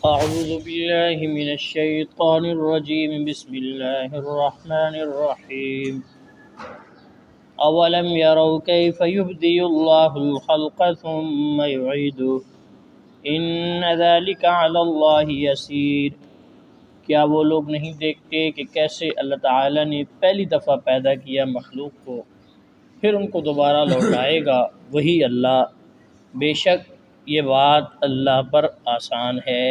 أعوذ بالله من الشيطان الرجيم بسم الله الرحمن الرحيم أولم يروا كيف يبدئ الله الخلق ثم يعيده إن ذلك على الله يسير۔ کیا وہ لوگ نہیں دیکھتے کہ کیسے اللہ تعالیٰ نے پہلی دفعہ پیدا کیا مخلوق کو، پھر ان کو دوبارہ لوٹائے گا، وہی اللہ، بے شک یہ بات اللہ پر آسان ہے۔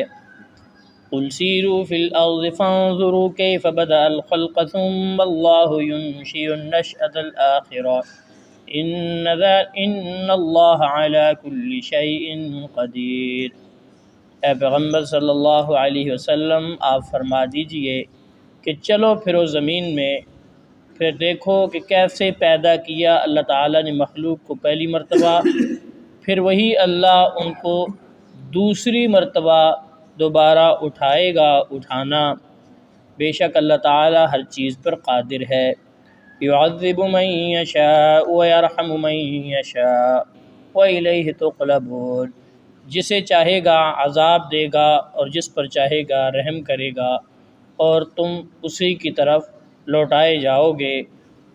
قل سیروا فی الارض فانظروا کیف بدأ الخلق ثم اللہ ینشئ النشأة الآخرہ ان اللہ علی کل شیء قدیر۔ اے پیغمبر صلی اللہ علیہ وسلم، آپ فرما دیجئے کہ چلو پھرو زمین میں، پھر دیکھو کہ کیسے پیدا کیا اللہ تعالیٰ نے مخلوق کو پہلی مرتبہ، پھر وہی اللہ ان کو دوسری مرتبہ دوبارہ اٹھائے گا اٹھانا، بے شک اللہ تعالیٰ ہر چیز پر قادر ہے۔ یعذب من یشاء ویرحم من یشاء وإلیہ تقلبون۔ جسے چاہے گا عذاب دے گا اور جس پر چاہے گا رحم کرے گا، اور تم اسی کی طرف لوٹائے جاؤ گے۔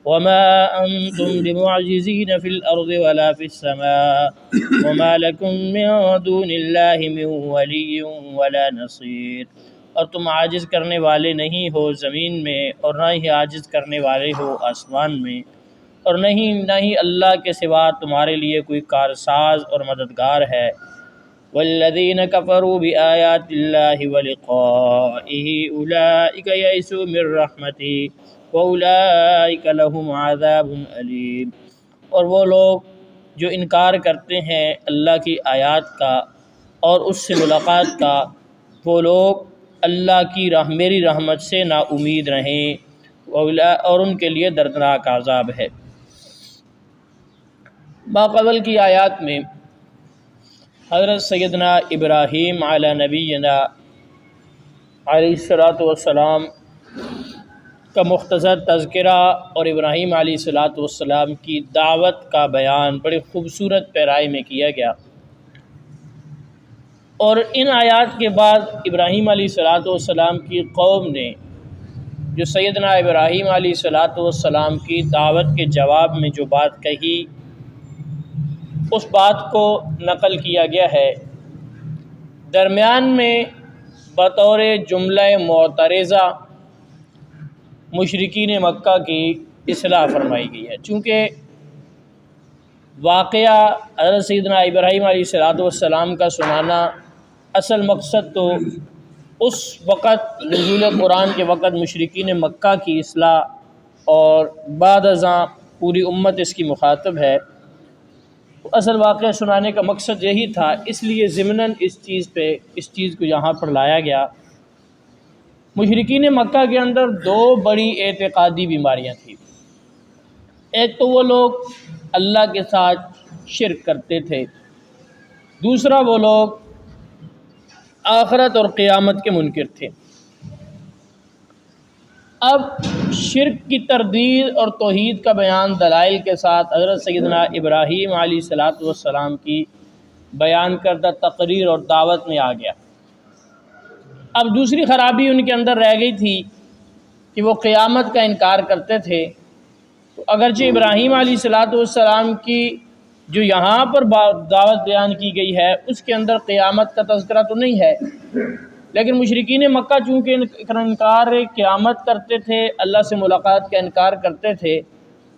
وما انتم بمعجزین فی الارض ولا فی السماء وما لکم من دون اللہ من ولی ولا نصیر۔ اور تم عاجز کرنے والے نہیں ہو زمین میں، اور نہ ہی عاجز کرنے والے ہو آسمان میں، اور نہ ہی اللہ کے سوا تمہارے لیے کوئی کارساز اور مددگار ہے۔ والذین کفروا بآیات اللہ ولقائہ اولئک یئسوا من رحمتہ وَأُولَئِكَ لَهُمْ عَذَابٌ علیم۔ اور وہ لوگ جو انکار کرتے ہیں اللہ کی آیات کا اور اس سے ملاقات کا، وہ لوگ اللہ کی میری رحمت سے نا امید رہیں، اور ان کے لیے دردناک عذاب ہے۔ ماقبل کی آیات میں حضرت سیدنا ابراہیم علی نبینا علیہ الصلاۃ والسلام کا مختصر تذکرہ اور ابراہیم علیہ الصلاۃ والسلام کی دعوت کا بیان بڑی خوبصورت پیرائی میں کیا گیا، اور ان آیات کے بعد ابراہیم علیہ الصلاۃ والسلام کی قوم نے جو سیدنا ابراہیم علیہ الصلاۃ والسلام کی دعوت کے جواب میں جو بات کہی، اس بات کو نقل کیا گیا ہے۔ درمیان میں بطور جملہ معترضہ مشرکین مکہ کی اصلاح فرمائی گئی ہے، چونکہ واقعہ حضرت سیدنا ابراہیم علیہ السلام کا سنانا اصل مقصد تو اس وقت نزول قرآن کے وقت مشرکین مکہ کی اصلاح، اور بعد ازاں پوری امت اس کی مخاطب ہے۔ اصل واقعہ سنانے کا مقصد یہی تھا، اس لیے ضمناً اس چیز کو یہاں پر لایا گیا۔ مشرکین مکہ کے اندر دو بڑی اعتقادی بیماریاں تھیں۔ ایک تو وہ لوگ اللہ کے ساتھ شرک کرتے تھے، دوسرا وہ لوگ آخرت اور قیامت کے منکر تھے۔ اب شرک کی تردید اور توحید کا بیان دلائل کے ساتھ حضرت سیدنا ابراہیم علیہ السلام کی بیان کردہ تقریر اور دعوت میں آ گیا۔ اب دوسری خرابی ان کے اندر رہ گئی تھی کہ وہ قیامت کا انکار کرتے تھے۔ تو اگرچہ ابراہیم علیہ السلام کی جو یہاں پر دعوت بیان کی گئی ہے اس کے اندر قیامت کا تذکرہ تو نہیں ہے، لیکن مشرکین مکہ چونکہ انکار قیامت کرتے تھے، اللہ سے ملاقات کا انکار کرتے تھے،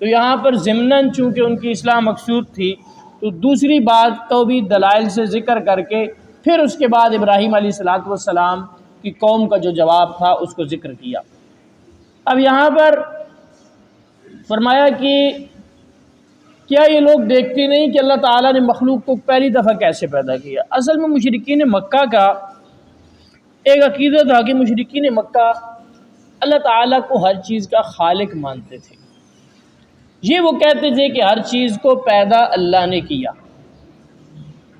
تو یہاں پر ضمناً چونکہ ان کی اصلاح مقصود تھی، تو دوسری بات کو بھی دلائل سے ذکر کر کے پھر اس کے بعد ابراہیم علیہ السلام کی قوم کا جو جواب تھا اس کو ذکر کیا۔ اب یہاں پر فرمایا کہ کیا یہ لوگ دیکھتے نہیں کہ اللہ تعالیٰ نے مخلوق کو پہلی دفعہ کیسے پیدا کیا؟ اصل میں مشرکین مکہ کا ایک عقیدہ تھا کہ مشرکین مکہ اللہ تعالیٰ کو ہر چیز کا خالق مانتے تھے۔ یہ وہ کہتے تھے کہ ہر چیز کو پیدا اللہ نے کیا۔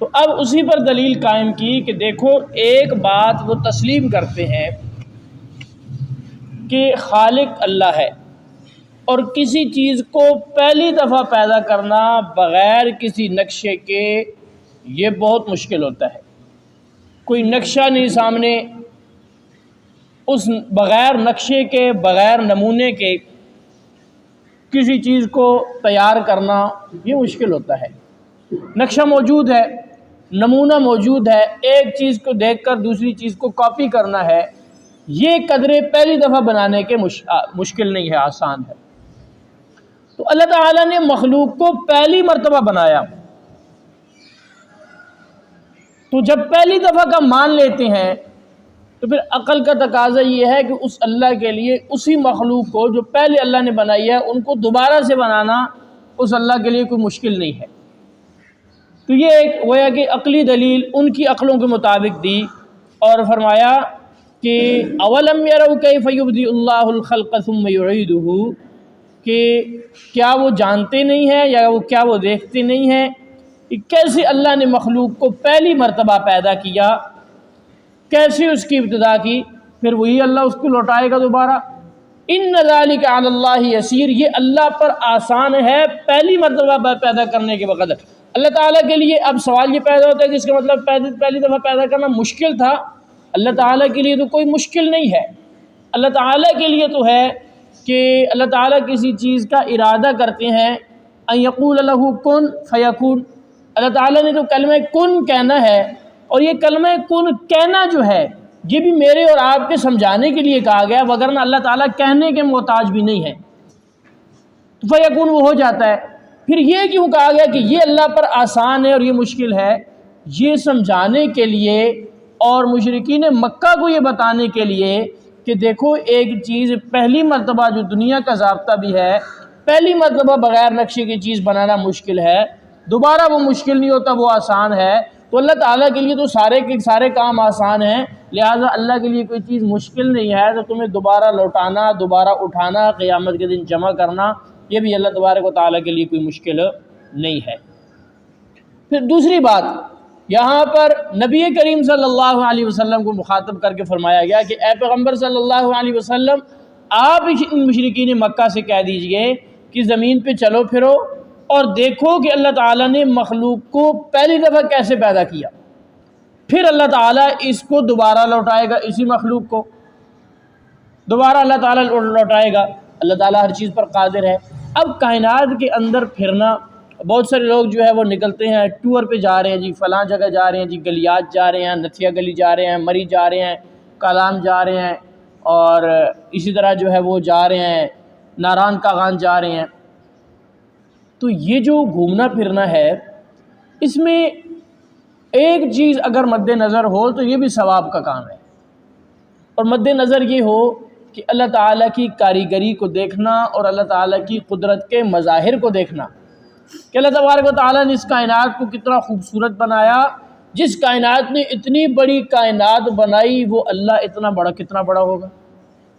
تو اب اسی پر دلیل قائم کی کہ دیکھو، ایک بات وہ تسلیم کرتے ہیں کہ خالق اللہ ہے، اور کسی چیز کو پہلی دفعہ پیدا کرنا بغیر کسی نقشے کے یہ بہت مشکل ہوتا ہے۔ کوئی نقشہ نہیں سامنے، اس بغیر نقشے کے، بغیر نمونے کے کسی چیز کو تیار کرنا یہ مشکل ہوتا ہے۔ نقشہ موجود ہے، نمونہ موجود ہے، ایک چیز کو دیکھ کر دوسری چیز کو کاپی کرنا ہے، یہ قدرے پہلی دفعہ بنانے کے مشکل نہیں ہے، آسان ہے۔ تو اللہ تعالیٰ نے مخلوق کو پہلی مرتبہ بنایا، تو جب پہلی دفعہ کا مان لیتے ہیں تو پھر عقل کا تقاضا یہ ہے کہ اس اللہ کے لیے اسی مخلوق کو جو پہلے اللہ نے بنائی ہے ان کو دوبارہ سے بنانا اس اللہ کے لیے کوئی مشکل نہیں ہے۔ تو یہ ایک گویا کہ عقلی دلیل ان کی عقلوں کے مطابق دی، اور فرمایا کہ اولم یروا کیف یبدئ اللہ الخلق ثم یعیدہ، کہ کیا وہ جانتے نہیں ہیں یا کیا وہ دیکھتے نہیں ہیں کہ کیسے اللہ نے مخلوق کو پہلی مرتبہ پیدا کیا، کیسے اس کی ابتدا کی، پھر وہی اللہ اس کو لوٹائے گا دوبارہ۔ ان ذلک علی اللہ یسیر، یہ اللہ پر آسان ہے پہلی مرتبہ پیدا کرنے کے وقت۔ اللہ تعالیٰ کے لیے اب سوال یہ پیدا ہوتا ہے کہ اس کا مطلب پہلی دفعہ پیدا کرنا مشکل تھا، اللہ تعالیٰ کے لیے تو کوئی مشکل نہیں ہے۔ اللہ تعالیٰ کے لیے تو ہے کہ اللہ تعالیٰ کسی چیز کا ارادہ کرتے ہیں، ان یقول لہ کن فیکون، اللہ تعالیٰ نے تو کلمہ کن کہنا ہے، اور یہ کلمہ کن کہنا جو ہے یہ بھی میرے اور آپ کے سمجھانے کے لیے کہا گیا، وگرنہ اللہ تعالیٰ کہنے کے محتاج بھی نہیں ہے، تو فیکون وہ ہو جاتا ہے۔ پھر یہ کیوں کہا گیا کہ یہ اللہ پر آسان ہے اور یہ مشکل ہے؟ یہ سمجھانے کے لیے اور مشرکین مکہ کو یہ بتانے کے لیے کہ دیکھو ایک چیز پہلی مرتبہ جو دنیا کا ضابطہ بھی ہے، پہلی مرتبہ بغیر نقشے کی چیز بنانا مشکل ہے، دوبارہ وہ مشکل نہیں ہوتا، وہ آسان ہے۔ تو اللہ تعالیٰ کے لیے تو سارے کے سارے کام آسان ہیں، لہٰذا اللہ کے لیے کوئی چیز مشکل نہیں ہے، تو تمہیں دوبارہ لوٹانا، دوبارہ اٹھانا، قیامت کے دن جمع کرنا، یہ بھی اللہ تبارک و تعالیٰ کے لیے کوئی مشکل نہیں ہے۔ پھر دوسری بات، یہاں پر نبی کریم صلی اللہ علیہ وسلم کو مخاطب کر کے فرمایا گیا کہ اے پیغمبر صلی اللہ علیہ وسلم، آپ ان مشرکین مکہ سے کہہ دیجئے کہ زمین پہ چلو پھرو اور دیکھو کہ اللہ تعالیٰ نے مخلوق کو پہلی دفعہ کیسے پیدا کیا، پھر اللہ تعالیٰ اس کو دوبارہ لوٹائے گا، اسی مخلوق کو دوبارہ اللہ تعالیٰ لوٹائے گا۔ اللہ تعالیٰ ہر چیز پر قادر ہے۔ اب کائنات کے اندر پھرنا، بہت سارے لوگ جو ہے وہ نکلتے ہیں ٹور پہ جا رہے ہیں، جی فلاں جگہ جا رہے ہیں، جی گلیات جا رہے ہیں، نتھیا گلی جا رہے ہیں، مری جا رہے ہیں، کالام جا رہے ہیں، اور اسی طرح جو ہے وہ جا رہے ہیں ناران کاغان جا رہے ہیں۔ تو یہ جو گھومنا پھرنا ہے، اس میں ایک چیز اگر مد نظر ہو تو یہ بھی ثواب کا کام ہے، اور مد نظر یہ ہو کہ اللہ تعالیٰ کی کاریگری کو دیکھنا اور اللہ تعالیٰ کی قدرت کے مظاہر کو دیکھنا کہ اللہ تبارک و تعالیٰ نے اس کائنات کو کتنا خوبصورت بنایا۔ جس کائنات نے اتنی بڑی کائنات بنائی وہ اللہ کتنا بڑا ہوگا۔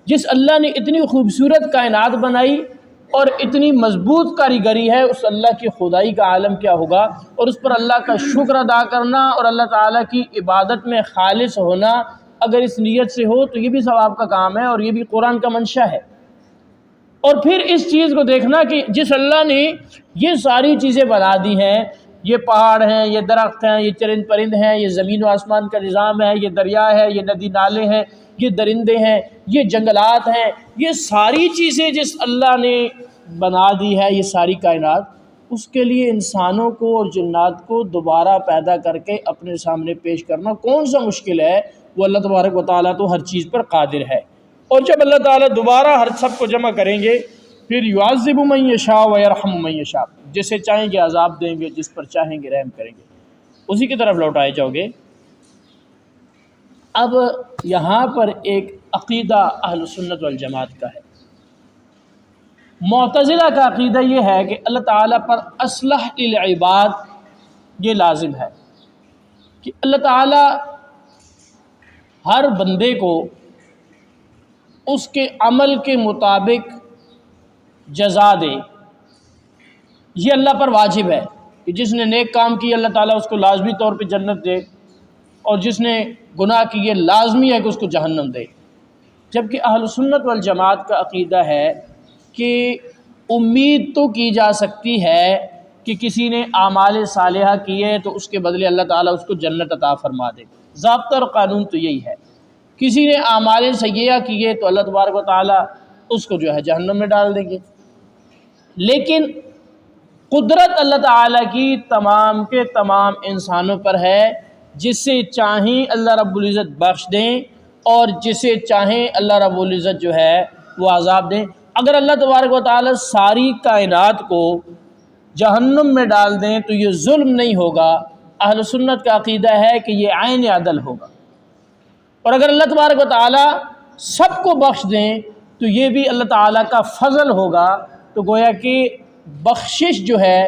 جس اللہ نے اتنی خوبصورت کائنات بنائی اور اتنی مضبوط کاریگری ہے، اس اللہ کی خدائی کا عالم کیا ہوگا، اور اس پر اللہ کا شکر ادا کرنا اور اللہ تعالیٰ کی عبادت میں خالص ہونا اگر اس نیت سے ہو تو یہ بھی ثواب کا کام ہے، اور یہ بھی قرآن کا منشا ہے۔ اور پھر اس چیز کو دیکھنا کہ جس اللہ نے یہ ساری چیزیں بنا دی ہیں، یہ پہاڑ ہیں، یہ درخت ہیں، یہ چرند پرند ہیں، یہ زمین و آسمان کا نظام ہے، یہ دریا ہے، یہ ندی نالے ہیں، یہ درندے ہیں، یہ جنگلات ہیں، یہ ساری چیزیں جس اللہ نے بنا دی ہے، یہ ساری کائنات، اس کے لیے انسانوں کو اور جنات کو دوبارہ پیدا کر کے اپنے سامنے پیش کرنا کون سا مشکل ہے؟ وہ اللہ تبارک و تعالیٰ تو ہر چیز پر قادر ہے۔ اور جب اللہ تعالیٰ دوبارہ ہر سب کو جمع کریں گے، پھر یعذب من یشاء ویرحم من یشاء، جسے چاہیں گے عذاب دیں گے، جس پر چاہیں گے رحم کریں گے، اسی کی طرف لوٹائے جاؤ گے۔ اب یہاں پر ایک عقیدہ اہل سنت والجماعت کا ہے۔ معتزلہ کا عقیدہ یہ ہے کہ اللہ تعالیٰ پر اصلح للعباد یہ لازم ہے کہ اللہ تعالیٰ ہر بندے کو اس کے عمل کے مطابق جزا دے، یہ اللہ پر واجب ہے کہ جس نے نیک کام کی اللہ تعالیٰ اس کو لازمی طور پہ جنت دے، اور جس نے گناہ کی یہ لازمی ہے کہ اس کو جہنم دے۔ جبکہ اہل سنت والجماعت کا عقیدہ ہے کہ امید تو کی جا سکتی ہے کہ کسی نے اعمال صالحہ کیے تو اس کے بدلے اللہ تعالیٰ اس کو جنت عطا فرما دے. ضابطہ اور قانون تو یہی ہے. کسی نے اعمال سیئہ کیے تو اللہ تبارک و تعالیٰ اس کو جو ہے جہنم میں ڈال دیں گے. لیکن قدرت اللہ تعالیٰ کی تمام کے تمام انسانوں پر ہے، جسے چاہیں اللہ رب العزت بخش دیں اور جسے چاہیں اللہ رب العزت جو ہے وہ عذاب دیں. اگر اللہ تبارک و تعالیٰ ساری کائنات کو جہنم میں ڈال دیں تو یہ ظلم نہیں ہوگا. اہل سنت کا عقیدہ ہے کہ یہ عین عدل ہوگا. اور اگر اللہ تبارک و تعالیٰ سب کو بخش دیں تو یہ بھی اللہ تعالیٰ کا فضل ہوگا. تو گویا کہ بخشش جو ہے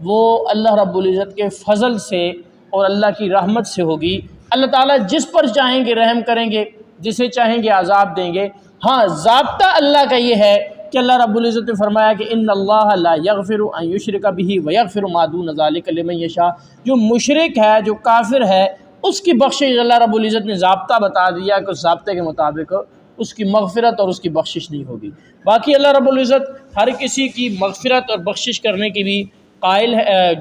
وہ اللہ رب العزت کے فضل سے اور اللہ کی رحمت سے ہوگی. اللہ تعالیٰ جس پر چاہیں گے رحم کریں گے، جسے چاہیں گے عذاب دیں گے. ہاں ضابطہ اللہ کا یہ ہے کہ اللہ رب العزت نے فرمایا کہ ان اللہ لا یغفر ان یشرک بہ ویغفر ما دون ذلک لمن یشاء. جو مشرک ہے، جو کافر ہے، اس کی بخشش اللہ رب العزت نے ضابطہ بتا دیا کہ اس ضابطے کے مطابق اس کی مغفرت اور اس کی بخشش نہیں ہوگی. باقی اللہ رب العزت ہر کسی کی مغفرت اور بخشش کرنے کی بھی قائل ہے،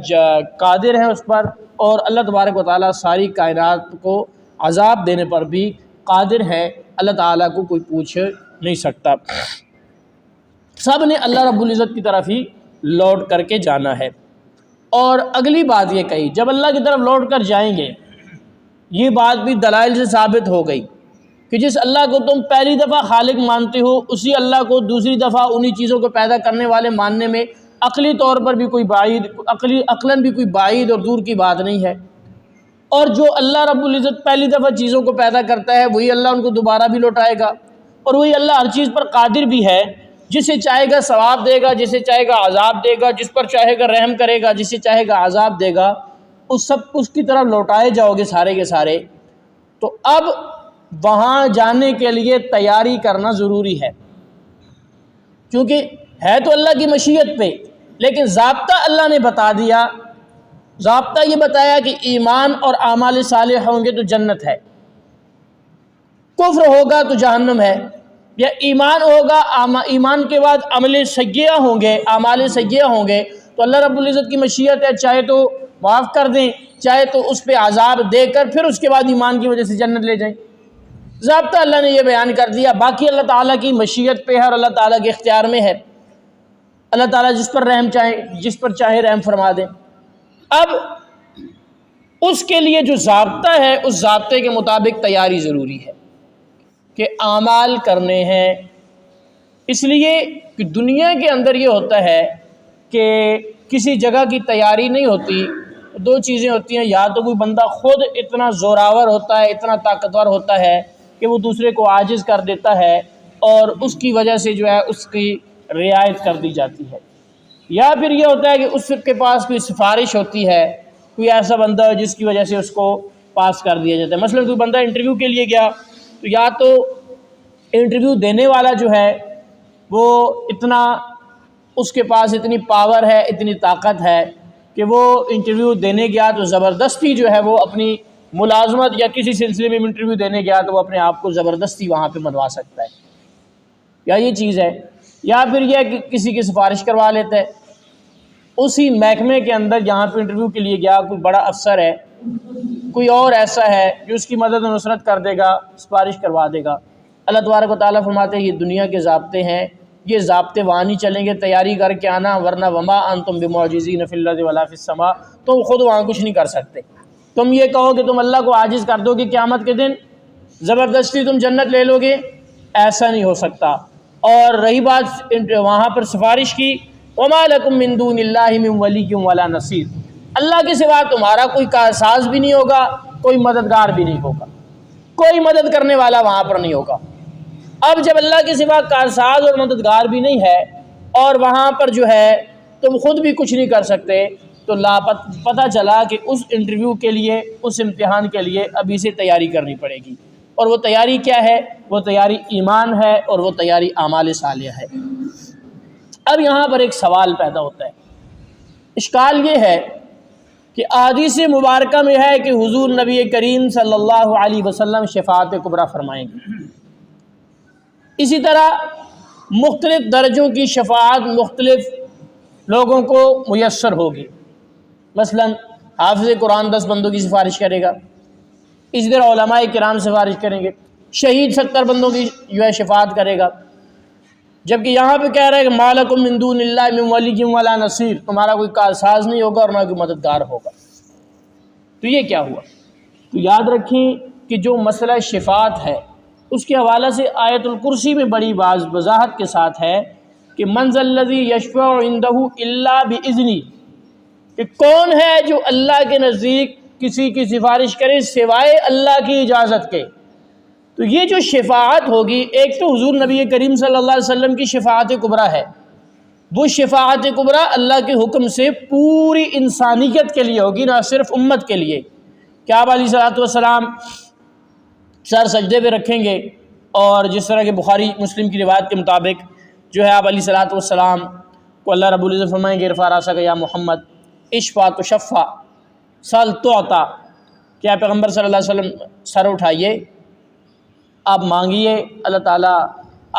قادر ہے اس پر. اور اللہ تبارک و تعالیٰ ساری کائنات کو عذاب دینے پر بھی قادر ہے. اللہ تعالیٰ کو کوئی پوچھ نہیں سکتا. سب نے اللہ رب العزت کی طرف ہی لوٹ کر کے جانا ہے. اور اگلی بات یہ کہی، جب اللہ کی طرف لوٹ کر جائیں گے، یہ بات بھی دلائل سے ثابت ہو گئی کہ جس اللہ کو تم پہلی دفعہ خالق مانتے ہو، اسی اللہ کو دوسری دفعہ انہی چیزوں کو پیدا کرنے والے ماننے میں عقلی طور پر بھی کوئی بعید، عقلاً بھی کوئی بعید اور دور کی بات نہیں ہے. اور جو اللہ رب العزت پہلی دفعہ چیزوں کو پیدا کرتا ہے وہی اللہ ان کو دوبارہ بھی لوٹائے گا. اور وہی اللہ ہر چیز پر قادر بھی ہے، جسے چاہے گا ثواب دے گا، جسے چاہے گا عذاب دے گا، جس پر چاہے گا رحم کرے گا، جسے چاہے گا عذاب دے گا. اس کی طرف لوٹائے جاؤ گے سارے کے سارے. تو اب وہاں جانے کے لیے تیاری کرنا ضروری ہے، کیونکہ ہے تو اللہ کی مشیت پہ، لیکن ضابطہ اللہ نے بتا دیا. ضابطہ یہ بتایا کہ ایمان اور اعمال صالح ہوں گے تو جنت ہے، کفر ہوگا تو جہنم ہے. یا ایمان ہوگا، ایمان کے بعد عمل سیئہ ہوں گے، اعمال سیئہ ہوں گے تو اللہ رب العزت کی مشیت ہے، چاہے تو معاف کر دیں، چاہے تو اس پہ عذاب دے کر پھر اس کے بعد ایمان کی وجہ سے جنت لے جائیں. ضابطہ اللہ نے یہ بیان کر دیا. باقی اللہ تعالیٰ کی مشیت پہ ہے اور اللہ تعالیٰ کے اختیار میں ہے. اللہ تعالیٰ جس پر رحم چاہے، جس پر چاہے رحم فرما دیں. اب اس کے لیے جو ضابطہ ہے، اس ضابطے کے مطابق تیاری ضروری ہے کہ اعمال کرنے ہیں. اس لیے کہ دنیا کے اندر یہ ہوتا ہے کہ کسی جگہ کی تیاری نہیں ہوتی. دو چیزیں ہوتی ہیں، یا تو کوئی بندہ خود اتنا زوراور ہوتا ہے، اتنا طاقتور ہوتا ہے کہ وہ دوسرے کو عاجز کر دیتا ہے اور اس کی وجہ سے جو ہے اس کی رعایت کر دی جاتی ہے. یا پھر یہ ہوتا ہے کہ اس کے پاس کوئی سفارش ہوتی ہے، کوئی ایسا بندہ جس کی وجہ سے اس کو پاس کر دیا جاتا ہے. مثلا کوئی بندہ انٹرویو کے لیے گیا تو یا تو انٹرویو دینے والا جو ہے وہ اتنا، اس کے پاس اتنی پاور ہے، اتنی طاقت ہے کہ وہ انٹرویو دینے گیا تو زبردستی جو ہے وہ اپنی ملازمت، یا کسی سلسلے میں انٹرویو دینے گیا تو وہ اپنے آپ کو زبردستی وہاں پہ منوا سکتا ہے. یا یہ چیز ہے. یا پھر یہ کہ کسی کی سفارش کروا لیتا ہے. اسی محکمے کے اندر جہاں پہ انٹرویو کے لیے گیا کوئی بڑا افسر ہے، کوئی اور ایسا ہے جو اس کی مدد و نصرت کر دے گا، سفارش کروا دے گا. اللہ تبارک و تعالیٰ فرماتے ہیں یہ دنیا کے ضابطے ہیں، یہ ضابطے وہاں نہیں چلیں گے، تیاری کر کے آنا، ورنہ وما انتم بمعجزین فی الارض ولا فی السماء. تم خود وہاں کچھ نہیں کر سکتے. تم یہ کہو کہ تم اللہ کو عاجز کر دو کہ قیامت کے دن زبردستی تم جنت لے لو گے، ایسا نہیں ہو سکتا. اور رہی بات وہاں پر سفارش کی، وما لکم من دون اللہ من ولی ولا نصیر، اللہ کے سوا تمہارا کوئی کارساز بھی نہیں ہوگا، کوئی مددگار بھی نہیں ہوگا، کوئی مدد کرنے والا وہاں پر نہیں ہوگا. اب جب اللہ کے سوا کارساز اور مددگار بھی نہیں ہے اور وہاں پر جو ہے تم خود بھی کچھ نہیں کر سکتے، تو پتہ چلا کہ اس انٹرویو کے لیے، اس امتحان کے لیے ابھی سے تیاری کرنی پڑے گی. اور وہ تیاری کیا ہے؟ وہ تیاری ایمان ہے اور وہ تیاری اعمال صالحہ ہے. اب یہاں پر ایک سوال پیدا ہوتا ہے. اشکال یہ ہے کہ احادیث مبارکہ میں ہے کہ حضور نبی کریم صلی اللہ علیہ وسلم شفاعت کبریٰ فرمائیں گے. اسی طرح مختلف درجوں کی شفاعت مختلف لوگوں کو میسر ہوگی. مثلا حافظ قرآن 10 بندوں کی سفارش کرے گا، اسی طرح علماء کرام سفارش کریں گے، شہید 70 بندوں کی جو ہے شفاعت کرے گا، جبکہ یہاں پہ کہہ رہے ہیں کہ ما لکم من دون اللہ من ولی ولا نصیر، تمہارا کوئی کارساز نہیں ہوگا اور نہ کوئی مددگار ہوگا۔ تو یہ کیا ہوا؟ تو یاد رکھیں کہ جو مسئلہ شفاعت ہے اس کے حوالے سے آیت الکرسی میں بڑی وضاحت کے ساتھ ہے کہ من ذا الذی یشفع عندہ الا باذنہ، کہ کون ہے جو اللہ کے نزدیک کسی کی سفارش کرے سوائے اللہ کی اجازت کے۔ تو یہ جو شفاعت ہوگی، ایک تو حضور نبی کریم صلی اللہ علیہ وسلم کی شفاعت کبریٰ ہے، وہ شفاعت کبریٰ اللہ کے حکم سے پوری انسانیت کے لیے ہوگی، نہ صرف امت کے لیے، کہ آپ علیہ الصلوۃ والسلام سر سجدے پہ رکھیں گے، اور جس طرح کہ بخاری مسلم کی روایت کے مطابق جو ہے آپ علیہ الصلوۃ والسلام کو اللہ رب العزت فرمائیں گے ارفع راسک یا محمد اشفع تشفع سل تعطیٰ، کہ آپ پیغمبر صلی اللہ علیہ وسلم سر اٹھائیے، آپ مانگیے، اللہ تعالیٰ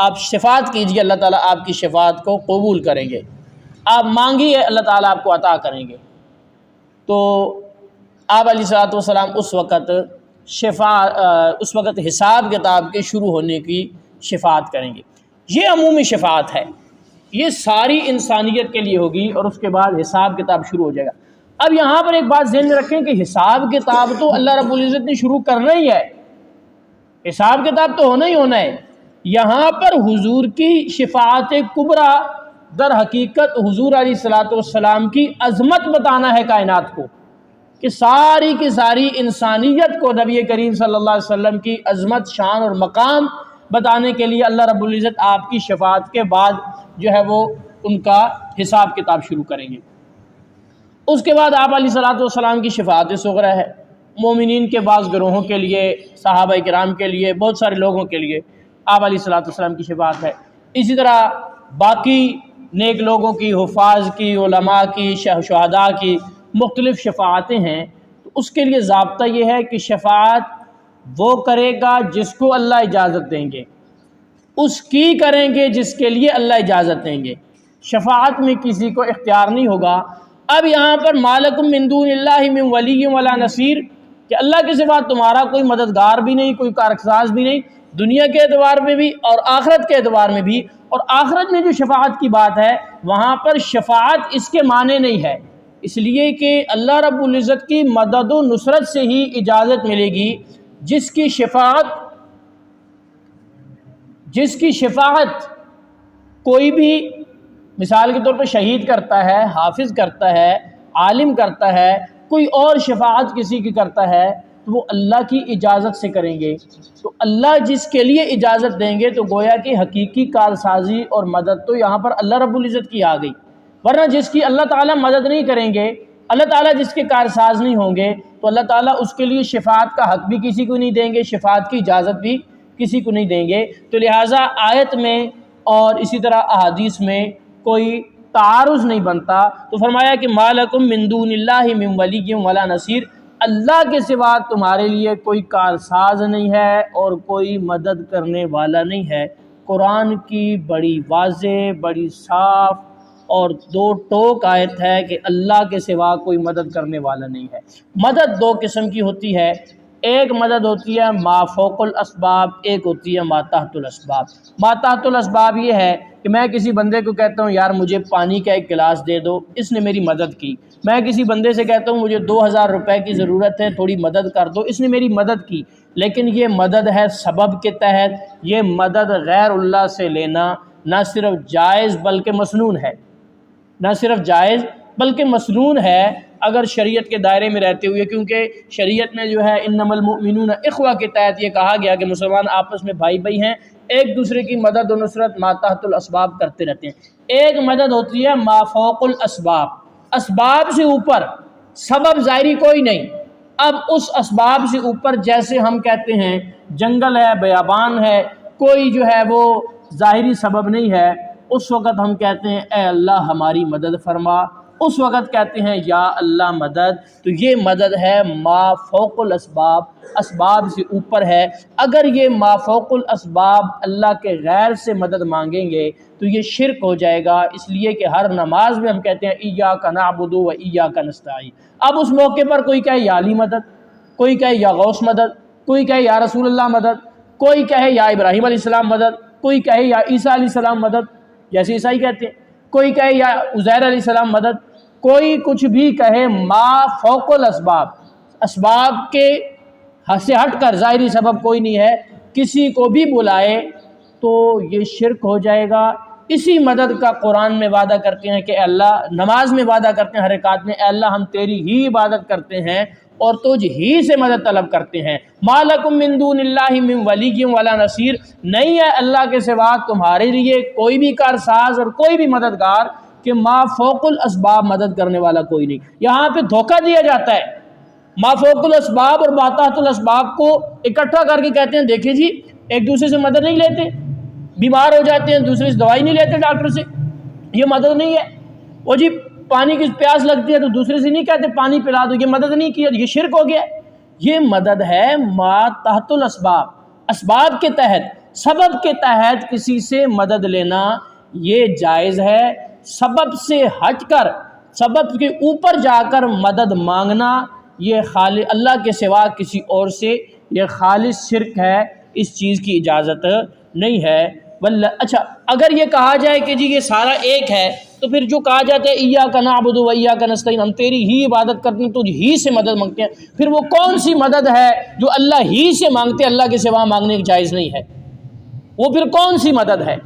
آپ شفاعت کیجیے، اللہ تعالیٰ آپ کی شفاعت کو قبول کریں گے، آپ مانگیے اللہ تعالیٰ آپ کو عطا کریں گے۔ تو آپ علیہ الصلوۃ والسلام اس وقت حساب کتاب کے شروع ہونے کی شفاعت کریں گے۔ یہ عمومی شفاعت ہے، یہ ساری انسانیت کے لیے ہوگی، اور اس کے بعد حساب کتاب شروع ہو جائے گا۔ اب یہاں پر ایک بات ذہن میں رکھیں کہ حساب کتاب تو اللہ رب العزت نے شروع کرنا ہی ہے، حساب کتاب تو ہونا ہی ہونا ہے۔ یہاں پر حضور کی شفاعت کبریٰ در حقیقت حضور علیہ الصلوۃ والسلام کی عظمت بتانا ہے کائنات کو، کہ ساری کی ساری انسانیت کو نبی کریم صلی اللہ علیہ وسلم کی عظمت، شان اور مقام بتانے کے لیے اللہ رب العزت آپ کی شفاعت کے بعد جو ہے وہ ان کا حساب کتاب شروع کریں گے۔ اس کے بعد آپ علیہ الصلوۃ والسلام کی شفاعت صغریٰ ہے، مومنین کے بعض گروہوں کے لیے، صحابہ کرام کے لیے، بہت سارے لوگوں کے لیے آپ علیہ الصلوۃ والسلام کی شفاعت ہے۔ اسی طرح باقی نیک لوگوں کی، حفاظ کی، علماء کی، شہداء کی مختلف شفاعتیں ہیں۔ تو اس کے لیے ضابطہ یہ ہے کہ شفاعت وہ کرے گا جس کو اللہ اجازت دیں گے، اس کی کریں گے جس کے لیے اللہ اجازت دیں گے، شفاعت میں کسی کو اختیار نہیں ہوگا۔ اب یہاں پر ما لکم من دون اللہ من ولی ولا نصیر، کہ اللہ کے سوا تمہارا کوئی مددگار بھی نہیں، کوئی کارساز بھی نہیں، دنیا کے اعتبار میں بھی اور آخرت کے اعتبار میں بھی۔ اور آخرت میں جو شفاعت کی بات ہے وہاں پر شفاعت اس کے معنی نہیں ہے، اس لیے کہ اللہ رب العزت کی مدد و نصرت سے ہی اجازت ملے گی۔ جس کی شفاعت کوئی بھی مثال کے طور پر شہید کرتا ہے، حافظ کرتا ہے، عالم کرتا ہے، کوئی اور شفاعت کسی کی کرتا ہے تو وہ اللہ کی اجازت سے کریں گے۔ تو اللہ جس کے لیے اجازت دیں گے تو گویا کہ حقیقی کارسازی اور مدد تو یہاں پر اللہ رب العزت کی آ گئی، ورنہ جس کی اللہ تعالیٰ مدد نہیں کریں گے، اللہ تعالیٰ جس کے کارساز نہیں ہوں گے، تو اللہ تعالیٰ اس کے لیے شفاعت کا حق بھی کسی کو نہیں دیں گے، شفاعت کی اجازت بھی کسی کو نہیں دیں گے۔ تو لہٰذا آیت میں اور اسی طرح احادیث میں کوئی تعارض نہیں بنتا۔ تو فرمایا کہ ما لکم من دون اللہ من ولی ولا نصیر، اللہ کے سوا تمہارے لیے کوئی کارساز نہیں ہے اور کوئی مدد کرنے والا نہیں ہے۔ قرآن کی بڑی واضح، بڑی صاف اور دو ٹوک آیت ہے کہ اللہ کے سوا کوئی مدد کرنے والا نہیں ہے۔ مدد دو قسم کی ہوتی ہے، ایک مدد ہوتی ہے ما فوق الاسباب، ایک ہوتی ہے ما تحت الاسباب۔ ما تحت الاسباب یہ ہے کہ میں کسی بندے کو کہتا ہوں یار مجھے پانی کا ایک گلاس دے دو، اس نے میری مدد کی۔ میں کسی بندے سے کہتا ہوں مجھے 2000 روپے کی ضرورت ہے، تھوڑی مدد کر دو، اس نے میری مدد کی۔ لیکن یہ مدد ہے سبب کے تحت، یہ مدد غیر اللہ سے لینا نہ صرف جائز بلکہ مسنون ہے، نہ صرف جائز بلکہ مسنون ہے اگر شریعت کے دائرے میں رہتے ہوئے، کیونکہ شریعت میں جو ہے انما المؤمنون اخوہ کے تحت یہ کہا گیا کہ مسلمان آپس میں بھائی بھائی ہیں، ایک دوسرے کی مدد و نصرت ما تحت الاسباب کرتے رہتے ہیں۔ ایک مدد ہوتی ہے ما فوق الاسباب، اسباب سے اوپر، سبب ظاہری کوئی نہیں، اب اس اسباب سے اوپر جیسے ہم کہتے ہیں جنگل ہے، بیابان ہے، کوئی جو ہے وہ ظاہری سبب نہیں ہے، اس وقت ہم کہتے ہیں اے اللہ ہماری مدد فرما، اس وقت کہتے ہیں یا اللہ مدد، تو یہ مدد ہے ما فوق الاسباب، اسباب سے اوپر ہے۔ اگر یہ ما فوق الاسباب اللہ کے غیر سے مدد مانگیں گے تو یہ شرک ہو جائے گا، اس لیے کہ ہر نماز میں ہم کہتے ہیں ایاک نعبد و ایاک نستعین۔ اب اس موقع پر کوئی کہے یا علی مدد، کوئی کہے یا غوث مدد، کوئی کہے یا رسول اللہ مدد، کوئی کہے یا ابراہیم علیہ السلام مدد، کوئی کہے یا عیسیٰ علیہ السلام مدد، جیسے عیسائی کہتے ہیں، کوئی کہے یا عزیر علیہ السلام مدد، کوئی کچھ بھی کہے ما فوق الاسباب، اسباب کے حد سے ہٹ کر، ظاہری سبب کوئی نہیں ہے، کسی کو بھی بلائے تو یہ شرک ہو جائے گا۔ اسی مدد کا قرآن میں وعدہ کرتے ہیں کہ اے اللہ، نماز میں وعدہ کرتے ہیں ہر رکعت میں، اے اللہ ہم تیری ہی عبادت کرتے ہیں اور تجھ ہی سے مدد طلب کرتے ہیں۔ ما لکم من دون اللہ من ولی ولا نصیر، نہیں ہے اللہ کے سوا تمہارے لیے کوئی بھی کارساز اور کوئی بھی مددگار کہ ما فوق الاسباب مدد کرنے والا کوئی نہیں۔ یہاں پہ دھوکہ دیا جاتا ہے، ما فوق الاسباب اور ما تحت الاسباب کو اکٹھا کر کے کہتے ہیں دیکھیں جی ایک دوسرے سے مدد نہیں لیتے، بیمار ہو جاتے ہیں دوسرے سے دوائی نہیں لیتے ڈاکٹر سے، یہ مدد نہیں ہے۔ وہ جی پانی کی پیاس لگتی ہے تو دوسرے سے نہیں کہتے پانی پلا دو، یہ مدد نہیں کیا، یہ شرک ہو گیا۔ یہ مدد ہے ما تحت الاسباب، اسباب کے تحت، سبب کے تحت کسی سے مدد لینا یہ جائز ہے۔ سبب سے ہٹ کر، سبب کے اوپر جا کر مدد مانگنا یہ اللہ کے سوا کسی اور سے یہ خالص شرک ہے، اس چیز کی اجازت نہیں ہے۔ اچھا اگر یہ کہا جائے کہ جی یہ سارا ایک ہے تو پھر جو کہا جاتا ہے ایاک نعبد و ایاک نستعین، ہم تیری ہی عبادت کرتے ہیں، تجھ ہی سے مدد مانگتے ہیں، پھر وہ کون سی مدد ہے جو اللہ ہی سے مانگتے ہیں، اللہ کے سوا مانگنے کی جائز نہیں ہے؟ وہ پھر کون سی مدد ہے؟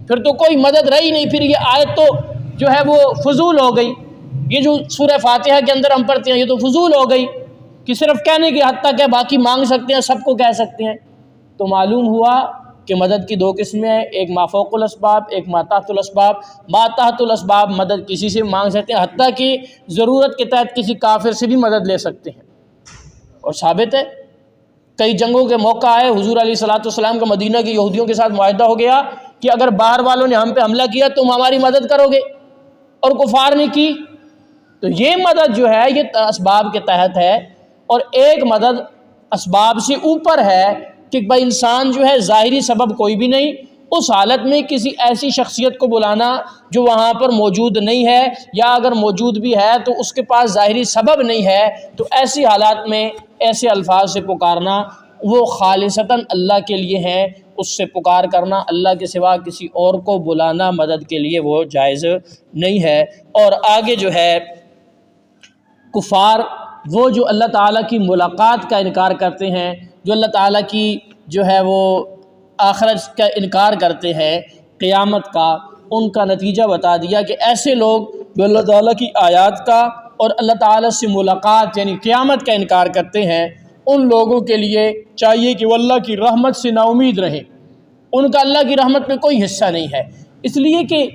پھر تو کوئی مدد رہی نہیں، پھر یہ آیت تو جو ہے وہ فضول ہو گئی۔ یہ جو سورہ فاتحہ کے اندر ہم پڑھتے ہیں یہ تو فضول ہو گئی کہ صرف کہنے کی حد تک ہے، باقی مانگ سکتے ہیں، سب کو کہہ سکتے ہیں۔ تو معلوم ہوا کہ مدد کی دو قسمیں ہیں، ایک ما فوق الاسباب، ایک ما تحت الاسباب۔ ما تحت الاسباب مدد کسی سے مانگ سکتے ہیں، حتیٰ کہ ضرورت کے تحت کسی کافر سے بھی مدد لے سکتے ہیں، اور ثابت ہے کئی جنگوں کے موقع آئے، حضور علیہ السلام کا مدینہ کے یہودیوں کے ساتھ معاہدہ ہو گیا کہ اگر باہر والوں نے ہم پہ حملہ کیا تم ہماری مدد کرو گے، اور کفار نے کی۔ تو یہ مدد جو ہے یہ اسباب کے تحت ہے، اور ایک مدد اسباب سے اوپر ہے کہ بھائی انسان جو ہے ظاہری سبب کوئی بھی نہیں، اس حالت میں کسی ایسی شخصیت کو بلانا جو وہاں پر موجود نہیں ہے، یا اگر موجود بھی ہے تو اس کے پاس ظاہری سبب نہیں ہے، تو ایسی حالات میں ایسے الفاظ سے پکارنا وہ خالصتاً اللہ کے لیے ہیں، اس سے پکار کرنا، اللہ کے سوا کسی اور کو بلانا مدد کے لیے وہ جائز نہیں ہے۔ اور آگے جو ہے کفار وہ جو اللہ تعالیٰ کی ملاقات کا انکار کرتے ہیں، جو اللہ تعالیٰ کی جو ہے وہ آخرت کا انکار کرتے ہیں، قیامت کا، ان کا نتیجہ بتا دیا کہ ایسے لوگ جو اللہ تعالیٰ کی آیات کا اور اللہ تعالیٰ سے ملاقات یعنی قیامت کا انکار کرتے ہیں، ان لوگوں کے لیے چاہیے کہ وہ اللہ کی رحمت سے نا امید رہیں، ان کا اللہ کی رحمت میں کوئی حصہ نہیں ہے، اس لیے کہ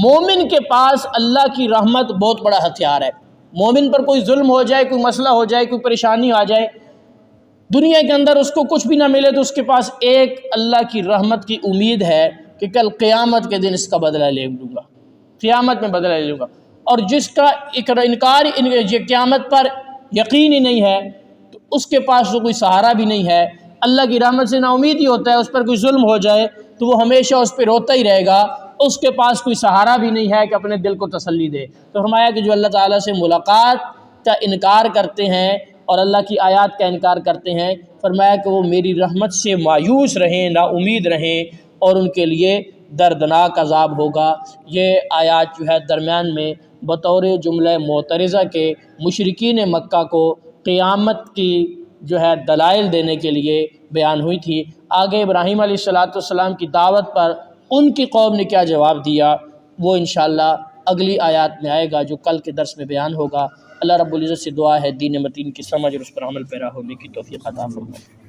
مومن کے پاس اللہ کی رحمت بہت بڑا ہتھیار ہے۔ مومن پر کوئی ظلم ہو جائے، کوئی مسئلہ ہو جائے، کوئی پریشانی آ جائے، دنیا کے اندر اس کو کچھ بھی نہ ملے تو اس کے پاس ایک اللہ کی رحمت کی امید ہے کہ کل قیامت کے دن اس کا بدلہ لے لوں گا، قیامت میں بدلہ لے لوں گا۔ اور جس کا انکار قیامت پر یقین ہی نہیں ہے تو اس کے پاس تو کوئی سہارا بھی نہیں ہے، اللہ کی رحمت سے نا امید ہی ہوتا ہے، اس پر کوئی ظلم ہو جائے تو وہ ہمیشہ اس پہ روتا ہی رہے گا، اس کے پاس کوئی سہارا بھی نہیں ہے کہ اپنے دل کو تسلی دے۔ تو فرمایا کہ جو اللہ تعالیٰ سے ملاقات کا انکار کرتے ہیں اور اللہ کی آیات کا انکار کرتے ہیں، فرمایا کہ وہ میری رحمت سے مایوس رہیں، نا امید رہیں، اور ان کے لیے دردناک عذاب ہوگا۔ یہ آیات جو ہے درمیان میں بطور جملہ معترضہ کے مشرکین مکہ کو قیامت کی جو ہے دلائل دینے کے لیے بیان ہوئی تھی۔ آگے ابراہیم علیہ السلام کی دعوت پر ان کی قوم نے کیا جواب دیا وہ انشاءاللہ اگلی آیات میں آئے گا، جو کل کے درس میں بیان ہوگا۔ اللہ رب العزت سے دعا ہے دین متین کی سمجھ اور اس پر عمل پیرا ہونے کی توفیق عطا فرمائے۔